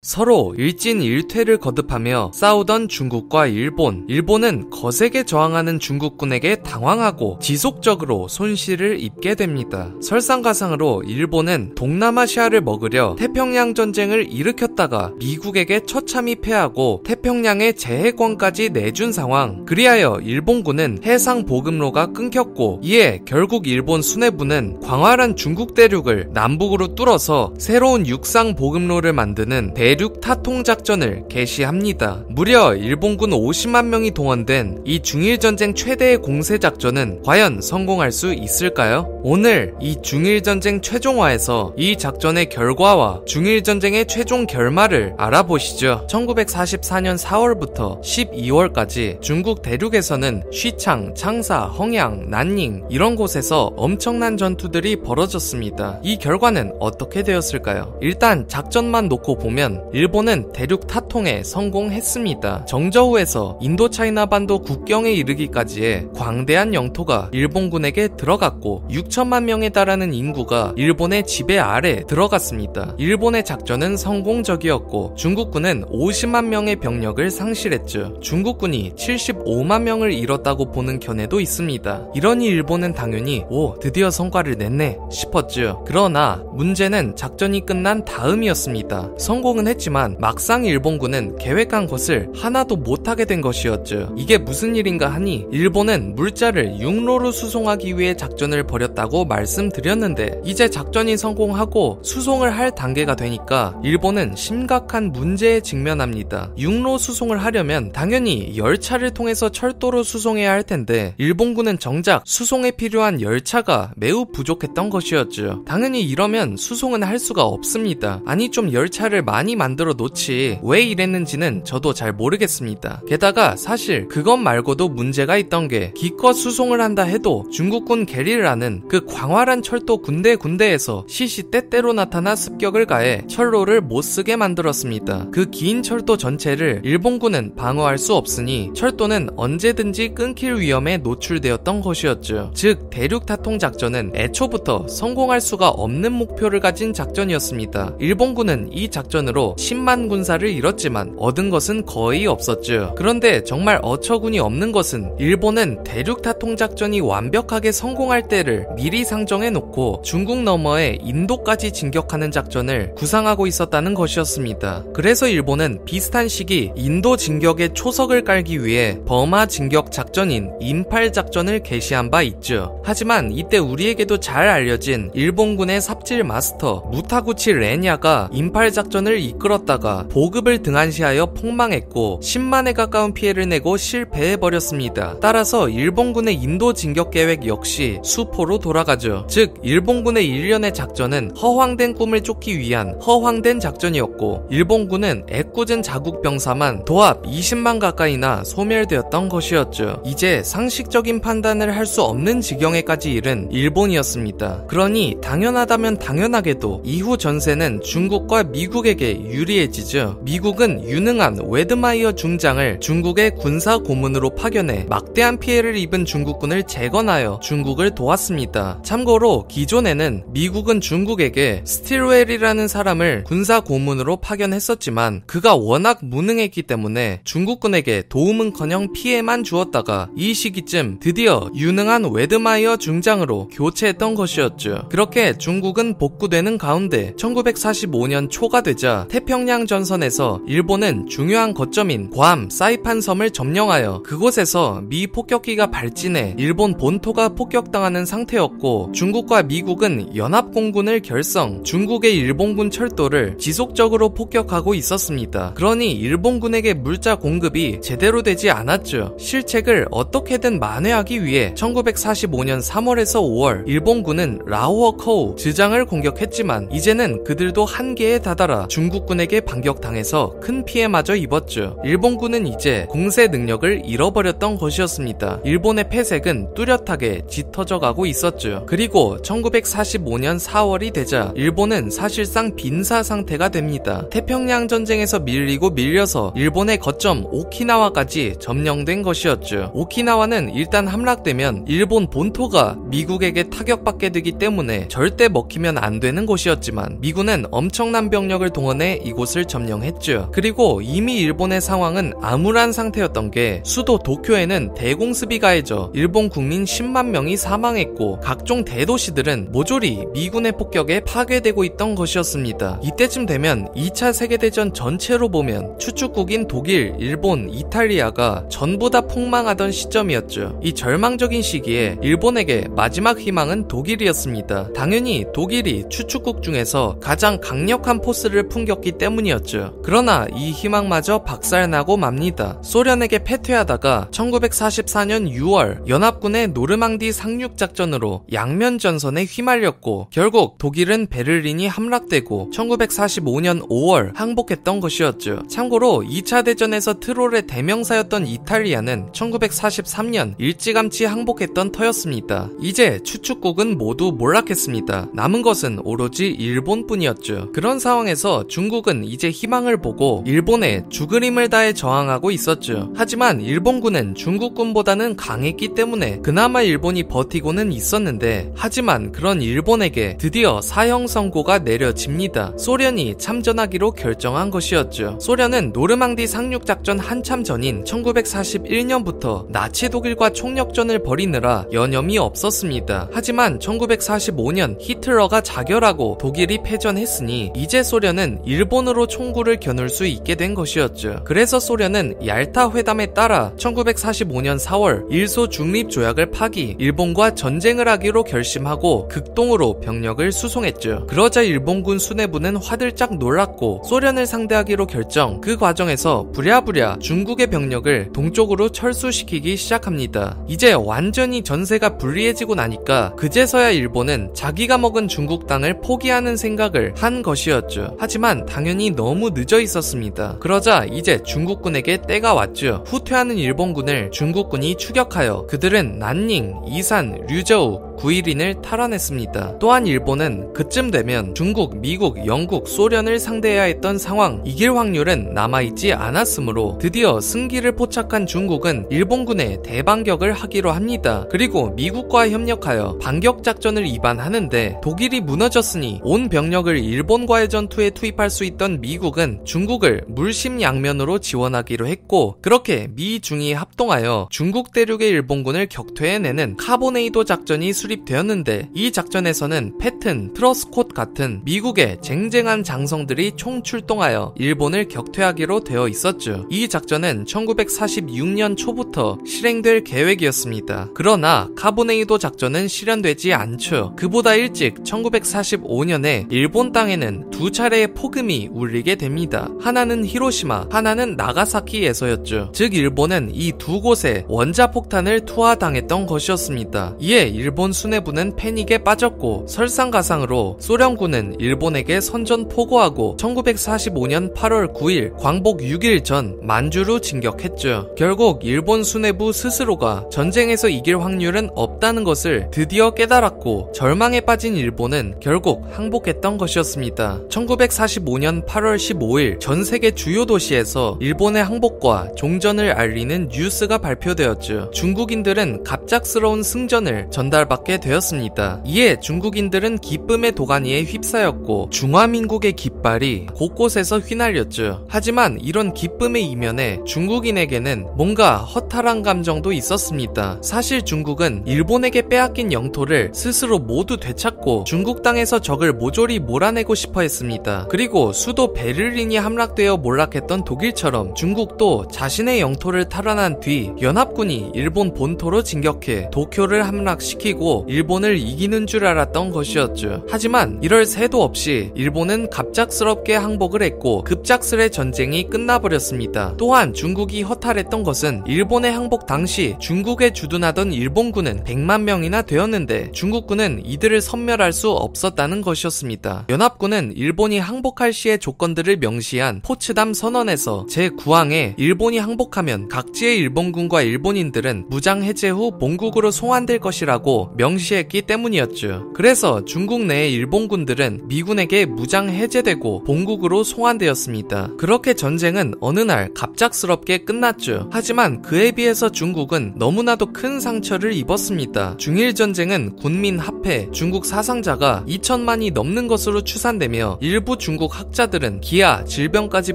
서로 일진일퇴를 거듭하며 싸우던 중국과 일본. 일본은 거세게 저항하는 중국군에게 당황하고 지속적으로 손실을 입게 됩니다. 설상가상으로 일본은 동남아시아를 먹으려 태평양 전쟁을 일으켰다가 미국에게 처참히 패하고 태평양에 재해권까지 내준 상황. 그리하여 일본군은 해상 보급로가 끊겼고, 이에 결국 일본 수뇌부는 광활한 중국 대륙을 남북으로 뚫어서 새로운 육상 보급로를 만드는 대륙 타통 작전을 개시합니다. 무려 일본군 50만 명이 동원된 이 중일전쟁 최대의 공세 작전은 과연 성공할 수 있을까요? 오늘 이 중일전쟁 최종화에서 이 작전의 결과와 중일전쟁의 최종 결말을 알아보시죠. 1944년 4월부터 12월까지 중국 대륙에서는 쉬창, 창사, 헝양, 난닝 이런 곳에서 엄청난 전투들이 벌어졌습니다. 이 결과는 어떻게 되었을까요? 일단 작전만 놓고 보면 일본은 대륙 타통에 성공했습니다. 정저우에서 인도차이나 반도 국경에 이르기까지의 광대한 영토가 일본군에게 들어갔고 6천만 명에 달하는 인구가 일본의 지배 아래 들어갔습니다. 일본의 작전은 성공적이었고 중국군은 50만 명의 병력을 상실했죠. 중국군이 75만 명을 잃었다고 보는 견해도 있습니다. 이러니 일본은 당연히 드디어 성과를 냈네 싶었죠. 그러나 문제는 작전이 끝난 다음이었습니다. 성공은 했지만 막상 일본군은 계획한 것을 하나도 못하게 된 것이었죠. 이게 무슨 일인가 하니 일본은 물자를 육로로 수송하기 위해 작전을 벌였다고 말씀드렸는데 이제 작전이 성공하고 수송을 할 단계가 되니까 일본은 심각한 문제에 직면합니다. 육로 수송을 하려면 당연히 열차를 통해서 철도로 수송해야 할 텐데 일본군은 정작 수송에 필요한 열차가 매우 부족했던 것이었죠. 당연히 이러면 수송은 할 수가 없습니다. 아니 좀 열차를 많이 만들어 놓지 왜 이랬는지는 저도 잘 모르겠습니다. 게다가 사실 그것 말고도 문제가 있던 게 기껏 수송을 한다 해도 중국군 게릴라는 그 광활한 철도 군데군데에서 시시때때로 나타나 습격을 가해 철로를 못쓰게 만들었습니다. 그 긴 철도 전체를 일본군은 방어할 수 없으니 철도는 언제든지 끊길 위험에 노출되었던 것이었죠. 즉 대륙 타통 작전은 애초부터 성공할 수가 없는 목표를 가진 작전이었습니다. 일본군은 이 작전으로 10만 군사를 잃었지만 얻은 것은 거의 없었죠. 그런데 정말 어처구니 없는 것은 일본은 대륙 타통 작전이 완벽하게 성공할 때를 미리 상정해 놓고 중국 너머에 인도까지 진격하는 작전을 구상하고 있었다는 것이었습니다. 그래서 일본은 비슷한 시기 인도 진격에 초석을 깔기 위해 버마 진격 작전인 인팔 작전을 개시한 바 있죠. 하지만 이때 우리에게도 잘 알려진 일본군의 삽질 마스터 무타구치 레냐가 인팔 작전을 이끌었다가 보급을 등한시하여 폭망했고 10만에 가까운 피해를 내고 실패해버렸습니다. 따라서 일본군의 인도 진격 계획 역시 수포로 돌아가죠. 즉 일본군의 일련의 작전은 허황된 꿈을 쫓기 위한 허황된 작전이었고 일본군은 애꿎은 자국 병사만 도합 20만 가까이나 소멸되었던 것이었죠. 이제 상식적인 판단을 할 수 없는 지경에까지 이른 일본이었습니다. 그러니 당연하다면 당연하게도 이후 전세는 중국과 미국에게 유리해지죠. 미국은 유능한 웨드마이어 중장을 중국의 군사 고문으로 파견해 막대한 피해를 입은 중국군을 재건하여 중국을 도왔습니다. 참고로 기존에는 미국은 중국에게 스틸웰이라는 사람을 군사 고문으로 파견했었지만 그가 워낙 무능했기 때문에 중국군에게 도움은커녕 피해만 주었다가 이 시기쯤 드디어 유능한 웨드마이어 중장으로 교체했던 것이었죠. 그렇게 중국은 복구되는 가운데 1945년 초가 되자 태평양 전선에서 일본은 중요한 거점인 괌, 사이판 섬을 점령하여 그곳에서 미 폭격기가 발진해 일본 본토가 폭격당하는 상태였고 중국과 미국은 연합공군을 결성, 중국의 일본군 철도를 지속적으로 폭격하고 있었습니다. 그러니 일본군에게 물자 공급이 제대로 되지 않았죠. 실책을 어떻게든 만회하기 위해 1945년 3월에서 5월 일본군은 라오어커우 지장을 공격했지만 이제는 그들도 한계에 다다라 중국군에게 반격당해서 큰 피해마저 입었죠. 일본군은 이제 공세 능력을 잃어버렸던 것이었습니다. 일본의 패색은 뚜렷하게 짙어져가고 있었죠. 그리고 1945년 4월이 되자 일본은 사실상 빈사 상태가 됩니다. 태평양 전쟁에서 밀리고 밀려서 일본의 거점 오키나와까지 점령된 것이었죠. 오키나와는 일단 함락되면 일본 본토가 미국에게 타격받게 되기 때문에 절대 먹히면 안 되는 곳이었지만 미군은 엄청난 병력을 동원해 때문에 이곳을 점령했죠. 그리고 이미 일본의 상황은 암울한 상태였던 게 수도 도쿄에는 대공습이 가해져 일본 국민 10만 명이 사망했고 각종 대도시들은 모조리 미군의 폭격에 파괴되고 있던 것이었습니다. 이때쯤 되면 2차 세계대전 전체로 보면 추축국인 독일, 일본, 이탈리아가 전부 다 폭망하던 시점이었죠. 이 절망적인 시기에 일본에게 마지막 희망은 독일이었습니다. 당연히 독일이 추축국 중에서 가장 강력한 포스를 풍겼기 때문이었죠. 그러나 이 희망마저 박살나고 맙니다. 소련에게 패퇴하다가 1944년 6월 연합군의 노르망디 상륙작전으로 양면 전선에 휘말렸고 결국 독일은 베를린이 함락되고 1945년 5월 항복했던 것이었죠. 참고로 2차 대전에서 트롤의 대명사였던 이탈리아는 1943년 일찌감치 항복했던 터였습니다. 이제 추축국은 모두 몰락했습니다. 남은 것은 오로지 일본뿐이었죠. 그런 상황에서 중국은 이제 희망을 보고 일본에 죽을 힘을 다해 저항하고 있었죠. 하지만 일본군은 중국군보다는 강했기 때문에 그나마 일본이 버티고는 있었는데 하지만 그런 일본에게 드디어 사형 선고가 내려집니다. 소련이 참전하기로 결정한 것이었죠. 소련은 노르망디 상륙작전 한참 전인 1941년부터 나치 독일과 총력전을 벌이느라 여념이 없었습니다. 하지만 1945년 히틀러가 자결하고 독일이 패전했으니 이제 소련은 일본으로 총구를 겨눌 수 있게 된 것이었죠. 그래서 소련은 얄타 회담에 따라 1945년 4월 일소 중립조약을 파기, 일본과 전쟁을 하기로 결심하고 극동으로 병력을 수송했죠. 그러자 일본군 수뇌부는 화들짝 놀랐고 소련을 상대하기로 결정, 그 과정에서 부랴부랴 중국의 병력을 동쪽으로 철수시키기 시작합니다. 이제 완전히 전세가 불리해지고 나니까 그제서야 일본은 자기가 먹은 중국 땅을 포기하는 생각을 한 것이었죠. 하지만 당연히 너무 늦어 있었습니다. 그러자 이제 중국군에게 때가 왔죠. 후퇴하는 일본군을 중국군이 추격하여 그들은 난닝, 이산, 류저우, 구일인을 탈환했습니다. 또한 일본은 그쯤 되면 중국, 미국, 영국, 소련을 상대해야 했던 상황, 이길 확률은 남아있지 않았으므로 드디어 승기를 포착한 중국은 일본군에 대반격을 하기로 합니다. 그리고 미국과 협력하여 반격작전을 이반하는데 독일이 무너졌으니 온 병력을 일본과의 전투에 투입할 수 있던 미국은 중국을 물심양면으로 지원하기로 했고 그렇게 미중이 합동하여 중국 대륙의 일본군을 격퇴해내는 카보네이도 작전이 수립되었는데 이 작전에서는 패튼, 트러스콧 같은 미국의 쟁쟁한 장성들이 총출동하여 일본을 격퇴하기로 되어 있었죠. 이 작전은 1946년 초부터 실행될 계획이었습니다. 그러나 카보네이도 작전은 실현되지 않죠. 그보다 일찍 1945년에 일본 땅에는 두 차례의 폭음이 울리게 됩니다. 하나는 히로시마, 하나는 나가사키에서였죠. 즉 일본은 이 두 곳에 원자폭탄을 투하당했던 것이었습니다. 이에 일본 수뇌부는 패닉에 빠졌고 설상가상으로 소련군은 일본에게 선전포고하고 1945년 8월 9일 광복 6일 전 만주로 진격했죠. 결국 일본 수뇌부 스스로가 전쟁에서 이길 확률은 없다는 것을 드디어 깨달았고 절망에 빠진 일본은 결국 항복했던 것이었습니다. 1945년 8월 15일 전 세계 주요 도시에서 일본의 항복과 종전을 알리는 뉴스가 발표되었죠. 중국인들은 갑작스러운 승전을 전달받게 되었습니다. 이에 중국인들은 기쁨의 도가니에 휩싸였고 중화민국의 깃발이 곳곳에서 휘날렸죠. 하지만 이런 기쁨의 이면에 중국인에게는 뭔가 허탈한 감정도 있었습니다. 사실 중국은 일본에게 빼앗긴 영토를 스스로 모두 되찾고 중국 땅에서 적을 모조리 몰아내고 싶어 했습니다. 그리고 수도 베를린이 함락되어 몰락했던 독일처럼 중국도 자신의 영토를 탈환한 뒤 연합군이 일본 본토로 진격해 도쿄를 함락시키고 일본을 이기는 줄 알았던 것이었죠. 하지만 이럴 새도 없이 일본은 갑작스럽게 항복을 했고 급작스레 전쟁이 끝나버렸습니다. 또한 중국이 허탈했던 것은 일본의 항복 당시 중국에 주둔하던 일본군은 100만 명이나 되었는데 중국군은 이들을 섬멸할 수 없었다는 것이었습니다. 연합군은 일본이 항복할 시의 조건들을 명시한 포츠담 선언에서 제9항에 일본이 항복하면 각지의 일본군과 일본인들은 무장 해제 후 본국으로 송환될 것이라고 명시했기 때문이었죠. 그래서 중국 내의 일본군들은 미군에게 무장 해제되고 본국으로 송환되었습니다. 그렇게 전쟁은 어느 날 갑작스럽게 끝났죠. 하지만 그에 비해서 중국은 너무나도 큰 상처를 입었습니다. 중일전쟁은 군민 합해 중국 사상자가 2천만이 넘는 것으로 추산되며 일부 중국 학자들은 기아, 질병까지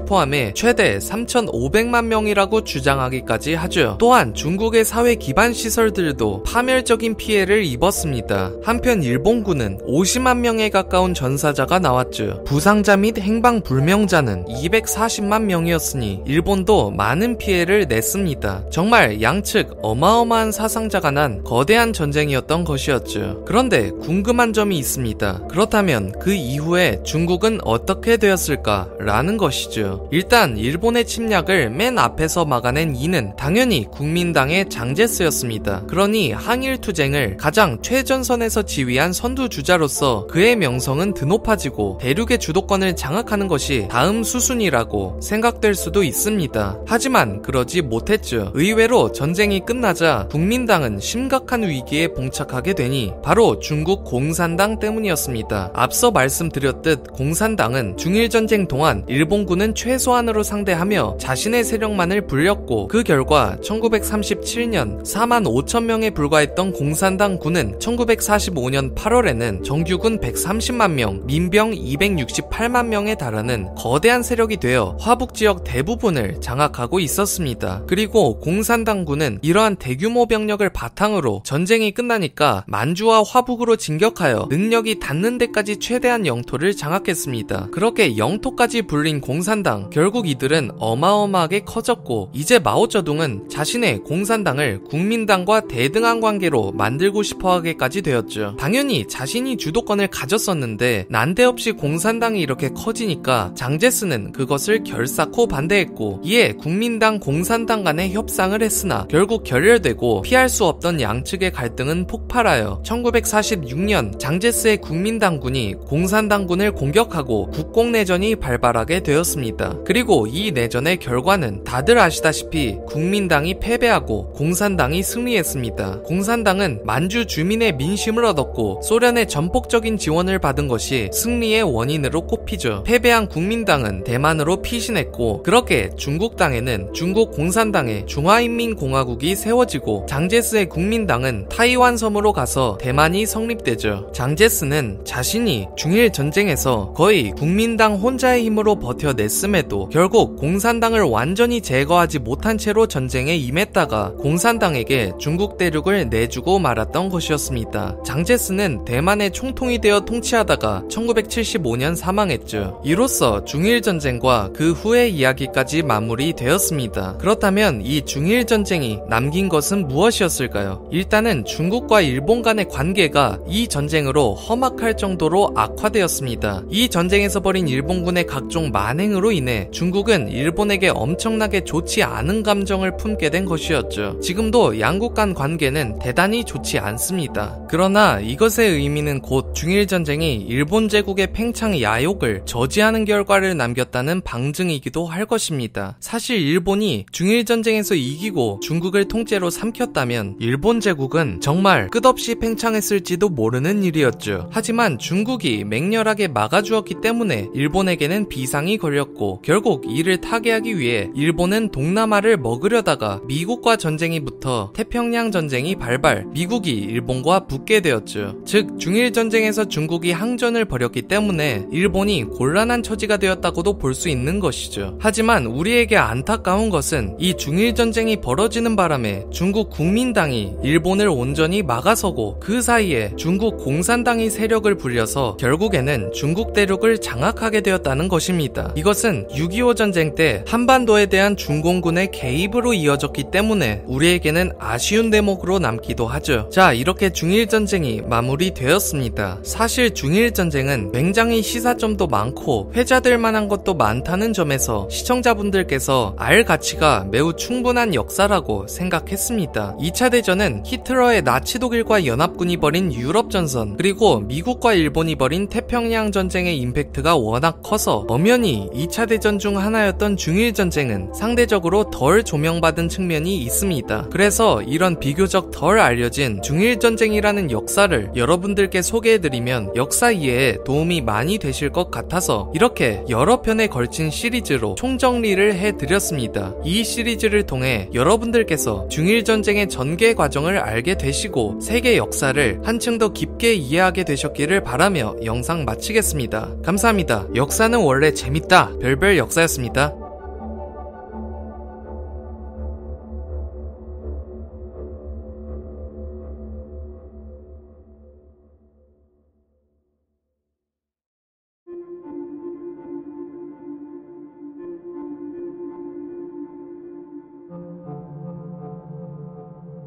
포함해 최대 3,500만 명이라고 주장하기까지 하죠. 또한 중국의 사회 기반 시설들도 파멸적인 피해를 입었습니다. 한편 일본군은 50만 명에 가까운 전사자가 나왔죠. 부상자 및 행방불명자는 240만 명이었으니 일본도 많은 피해를 냈습니다. 정말 양측 어마어마한 사상자가 난 거대한 전쟁이었던 것이었죠. 그런데 궁금한 점이 있습니다. 그렇다면 그 이후에 중국은 어떻게 되었을까? 라는 것이죠. 일단 일본의 침략을 맨 앞에서 막아낸 이는 당연히 국민당의 장제스였습니다. 그러니 항일투쟁을 가장 최전선에서 지휘한 선두주자로서 그의 명성은 드높아지고 대륙의 주도권을 장악하는 것이 다음 수순이라고 생각될 수도 있습니다. 하지만 그러지 못했죠. 의외로 전쟁이 끝나자 국민당은 심각한 위기에 봉착하게 되니 바로 중국 공산당 때문이었습니다. 앞서 말씀드렸듯 공산당은 중일전쟁 동안 일본군은 최소한으로 상대하며 자신의 세력만을 불렸고 그 결과 1937년 4만 5천 명에 불과했던 공산당 군은 1945년 8월에는 정규군 130만 명, 민병 268만 명에 달하는 거대한 세력이 되어 화북지역 대부분을 장악하고 있었습니다. 그리고 공산당군은 이러한 대규모 병력을 바탕으로 전쟁이 끝나니까 만주와 화북으로 진격하여 능력이 닿는 데까지 최대한 영토를 장악했습니다. 그렇게 영토까지 불린 공산당, 결국 이들은 어마어마하게 커졌고 이제 마오쩌둥은 자신의 공산당을 국민당과 대등한 관계로 만들고 싶어하게까지 되었죠. 당연히 자신이 주도권을 가졌었는데 난데없이 공산당이 이렇게 커지니까 장제스는 그것을 결사코 반대했고 이에 국민당, 공산당 간의 협상을 했으나 결국 결렬되고 피할 수 없던 양측의 갈등은 폭발하여 1946년 장제스의 국민당군이 공산당군을 공격하고 국공내전이 발발하게 되었습니다. 그리고 이 내전의 결과는 다들 아시다시피 국민당이 패배하고 공산당이 승리했습니다. 공산당은 만주 주민의 민심을 얻었고 소련의 전폭적인 지원을 받은 것이 승리의 원인으로 꼽히죠. 패배한 국민당은 대만으로 피신했고 그렇게 중국 땅에는 중국 공산당의 중화인민공화국이 세워지고 장제스의 국민당은 타이완 섬으로 가서 대만이 성립되죠. 장제스는 자신이 중일 전쟁에서 거의 국민당 혼자의 힘으로 버텨냈음에도 결국 공산당을 완전히 제거하지 못한 채로 전쟁에 임했다가 공산당에게 중국 대륙을 내주고 말았던 것이었습니다. 장제스는 대만의 총통이 되어 통치하다가 1975년 사망했죠. 이로써 중일전쟁과 그 후의 이야기까지 마무리되었습니다. 그렇다면 이 중일전쟁이 남긴 것은 무엇이었을까요? 일단은 중국과 일본 간의 관계가 이 전쟁으로 험악할 정도로 악화되었습니다. 이 전쟁에서 벌인 일본군의 각종 만행으로 인해 중국은 일본에게 엄청나게 좋지 않은 감정을 품게 된 것이었죠. 지금도 양국 간 관계는 대단히 좋지 않습니다. 그러나 이것의 의미는 곧 중일전쟁이 일본 제국의 팽창 야욕을 저지하는 결과를 남겼다는 방증이기도 할 것입니다. 사실 일본이 중일전쟁에서 이기고 중국을 통째로 삼켰다면 일본 제국은 정말 끝없이 팽창했을지도 모르는 일이었죠. 하지만 중국이 맹렬하게 막아주었기 때문에 일본에게는 비상이 걸렸고 결국 이를 타개하기 위해 일본은 동남아를 먹으려다가 미국과 전쟁이 붙어 태평양 전쟁이 발발, 미국이 일본과 붙게 되었죠. 즉 중일전쟁에서 중국이 항전을 벌였기 때문에 일본이 곤란한 처지가 되었다고도 볼 수 있는 것이죠. 하지만 우리에게 안타까운 것은 이 중일전쟁이 벌어지는 바람에 중국 국민당이 일본을 온전히 막아서고 그 사이에 중국 공산당이 세력을 불려서 결국에는 중국 대륙을 장악하게 되었다는 것입니다. 이것은 6.25 전쟁 때 한반도에 대한 중공군의 개입으로 이어졌기 때문에 우리에게는 아쉬운 대목으로 남기도 하죠. 자, 이렇게 중일전쟁이 마무리되었습니다. 사실 중일전쟁은 굉장히 시사점도 많고 회자될 만한 것도 많다는 점에서 시청자분들께서 알 가치가 매우 충분한 역사라고 생각했습니다. 2차 대전은 히틀러의 나치 독일과 연합군이 벌인 유럽전선 그리고 미국과 일본이 벌인 태평양 전쟁의 임팩트가 워낙 커서 엄연히 2차 대전 중 하나였던 중일전쟁은 상대적으로 덜 조명받은 측면이 있습니다. 그래서 이런 비교적 덜 알려진 중일 중일전쟁이라는 역사를 여러분들께 소개해드리면 역사 이해에 도움이 많이 되실 것 같아서 이렇게 여러 편에 걸친 시리즈로 총정리를 해드렸습니다. 이 시리즈를 통해 여러분들께서 중일전쟁의 전개 과정을 알게 되시고 세계 역사를 한층 더 깊게 이해하게 되셨기를 바라며 영상 마치겠습니다. 감사합니다. 역사는 원래 재밌다. 별별 역사였습니다.